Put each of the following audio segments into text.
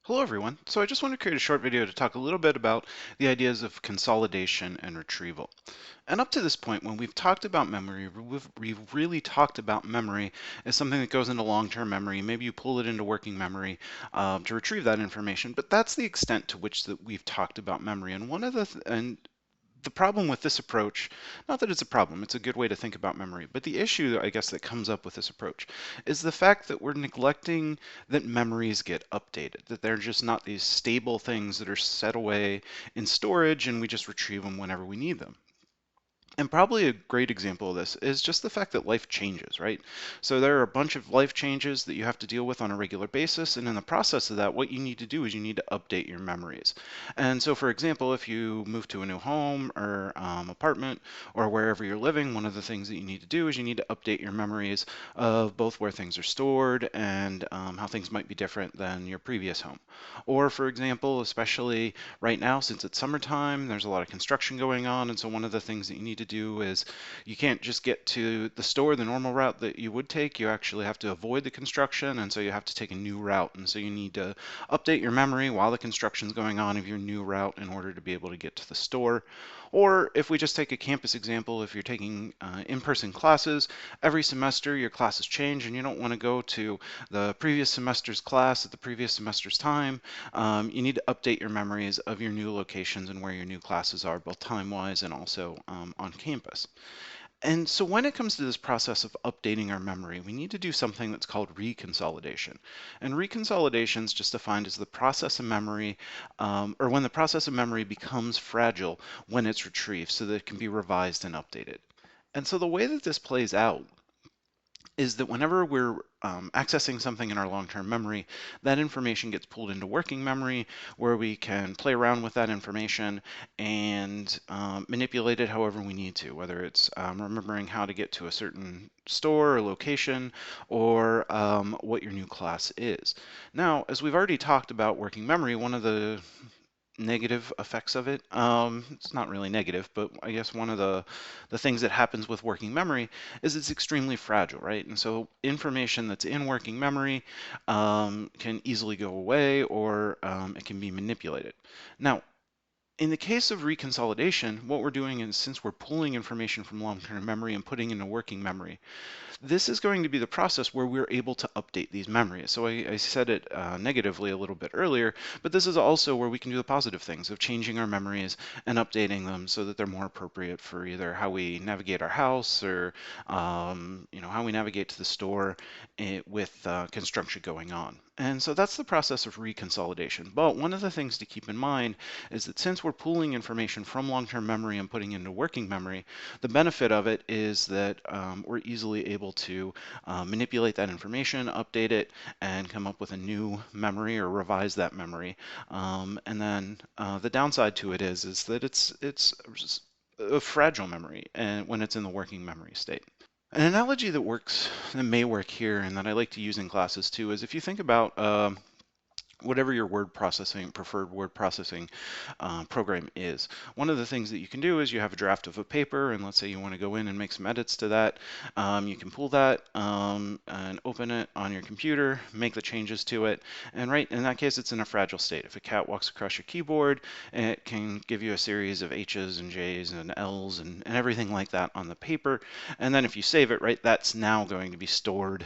Hello everyone. So I just want to create a short video to talk a little bit about the ideas of consolidation and retrieval. And up to this point, when we've talked about memory, we've really talked about memory as something that goes into long-term memory. Maybe you pull it into working memory to retrieve that information, but that's the extent to which that we've talked about memory. And the problem with this approach, not that it's a problem, it's a good way to think about memory, but the issue, I guess, that comes up with this approach is the fact that we're neglecting that memories get updated, that they're just not these stable things that are set away in storage and we just retrieve them whenever we need them. And probably a great example of this is just the fact that life changes, right? So there are a bunch of life changes that you have to deal with on a regular basis, and in the process of that, what you need to do is you need to update your memories. And so, for example, if you move to a new home or apartment or wherever you're living, one of the things that you need to do is you need to update your memories of both where things are stored and how things might be different than your previous home. Or, for example, especially right now, since it's summertime, there's a lot of construction going on, and so one of the things that you need to do is you can't just get to the store the normal route that you would take. You actually have to avoid the construction, and so you have to take a new route. And so you need to update your memory while the construction's going on of your new route in order to be able to get to the store. Or if we just take a campus example, if you're taking in-person classes, every semester your classes change and you don't want to go to the previous semester's class at the previous semester's time. You need to update your memories of your new locations and where your new classes are, both time-wise and also on campus. And so when it comes to this process of updating our memory, we need to do something that's called reconsolidation. And reconsolidation is just defined as the process of memory, or when the process of memory becomes fragile when it's retrieved so that it can be revised and updated. And so the way that this plays out is that whenever we're accessing something in our long-term memory, that information gets pulled into working memory where we can play around with that information and manipulate it however we need to, whether it's remembering how to get to a certain store or location or what your new class is. Now, as we've already talked about working memory, one of the negative effects of it. It's not really negative, but I guess one of the things that happens with working memory is it's extremely fragile, right? And so information that's in working memory can easily go away or it can be manipulated. Now, in the case of reconsolidation, what we're doing is since we're pulling information from long-term memory and putting into working memory, this is going to be the process where we're able to update these memories. So I said it negatively a little bit earlier, but this is also where we can do the positive things of changing our memories and updating them so that they're more appropriate for either how we navigate our house or how we navigate to the store with construction going on. And so that's the process of reconsolidation. But one of the things to keep in mind is that since we're pulling information from long-term memory and putting it into working memory, the benefit of it is that we're easily able to manipulate that information, update it, and come up with a new memory or revise that memory. And then the downside to it is that it's a fragile memory and when it's in the working memory state. An analogy that may work here and that I like to use in classes too is if you think about whatever your preferred word processing program is. One of the things that you can do is you have a draft of a paper, and let's say you want to go in and make some edits to that. You can pull that and open it on your computer, make the changes to it, and right in that case, it's in a fragile state. If a cat walks across your keyboard, it can give you a series of H's and J's and L's and everything like that on the paper. And then if you save it, right, that's now going to be stored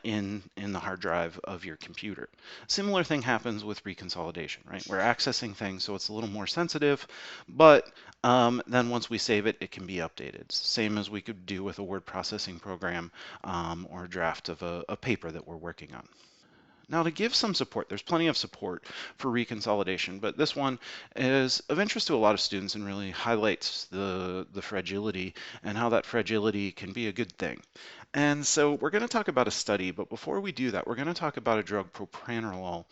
in the hard drive of your computer. Similar thing happens with reconsolidation, right? We're accessing things so it's a little more sensitive, but then once we save it, it can be updated. Same as we could do with a word processing program or a draft of a paper that we're working on. Now, to give some support, there's plenty of support for reconsolidation, but this one is of interest to a lot of students and really highlights the fragility and how that fragility can be a good thing. And so we're going to talk about a study, but before we do that, we're going to talk about a drug, propranolol.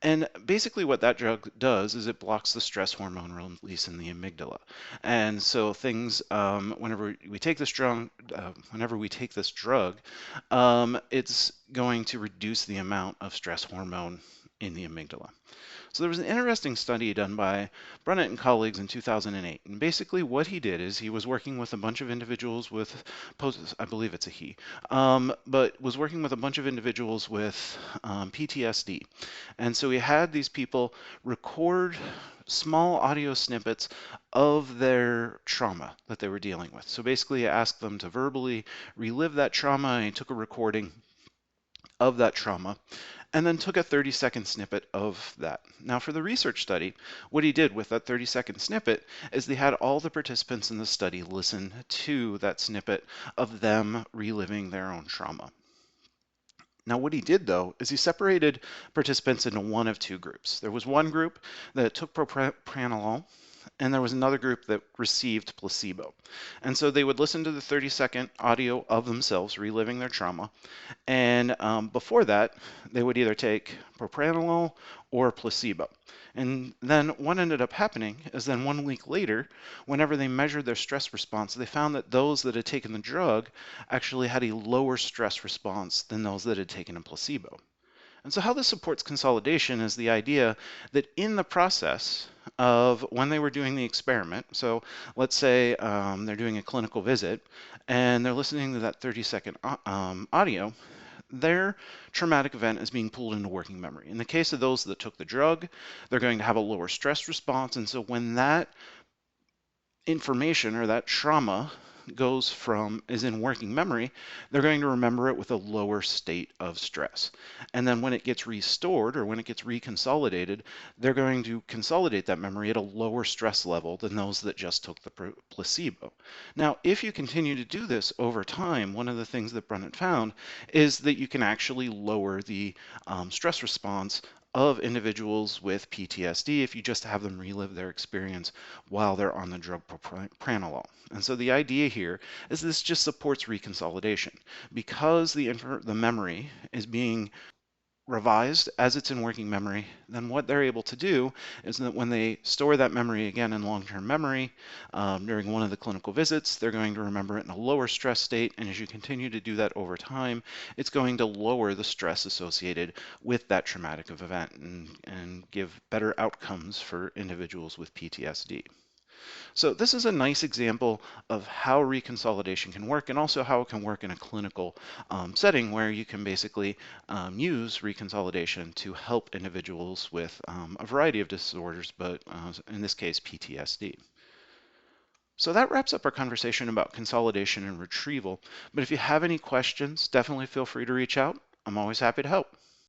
And basically what that drug does is it blocks the stress hormone release in the amygdala. And so things, whenever we take this drug, it's going to reduce the amount of stress hormone in the amygdala. So there was an interesting study done by Brunnett and colleagues in 2008. And basically what he did is he was working with a bunch of individuals with I believe it's a he, but was working with a bunch of individuals with PTSD. And so he had these people record small audio snippets of their trauma that they were dealing with. So basically, he asked them to verbally relive that trauma, and he took a recording of that trauma and then took a 30-second snippet of that. Now, for the research study, what he did with that 30-second snippet is they had all the participants in the study listen to that snippet of them reliving their own trauma. Now, what he did, though, is he separated participants into one of two groups. There was one group that took propranolol, and there was another group that received placebo. And so they would listen to the 30-second audio of themselves reliving their trauma, and before that, they would either take propranolol or placebo. And then what ended up happening is then 1 week later, whenever they measured their stress response, they found that those that had taken the drug actually had a lower stress response than those that had taken a placebo. And so how this supports consolidation is the idea that in the process of when they were doing the experiment, so let's say they're doing a clinical visit and they're listening to that 30-second audio, their traumatic event is being pulled into working memory. In the case of those that took the drug, they're going to have a lower stress response. And so when that information or that trauma is in working memory, they're going to remember it with a lower state of stress. And then when it gets restored or when it gets reconsolidated, they're going to consolidate that memory at a lower stress level than those that just took the placebo. Now, if you continue to do this over time, one of the things that Brunnett found is that you can actually lower the stress response of individuals with PTSD if you just have them relive their experience while they're on the drug propranolol. And so the idea here is this just supports reconsolidation. Because the memory is being revised as it's in working memory, then what they're able to do is that when they store that memory again in long-term memory during one of the clinical visits, they're going to remember it in a lower stress state. And as you continue to do that over time, it's going to lower the stress associated with that traumatic event and give better outcomes for individuals with PTSD. So this is a nice example of how reconsolidation can work and also how it can work in a clinical setting where you can basically use reconsolidation to help individuals with a variety of disorders, but in this case, PTSD. So that wraps up our conversation about consolidation and retrieval. But if you have any questions, definitely feel free to reach out. I'm always happy to help.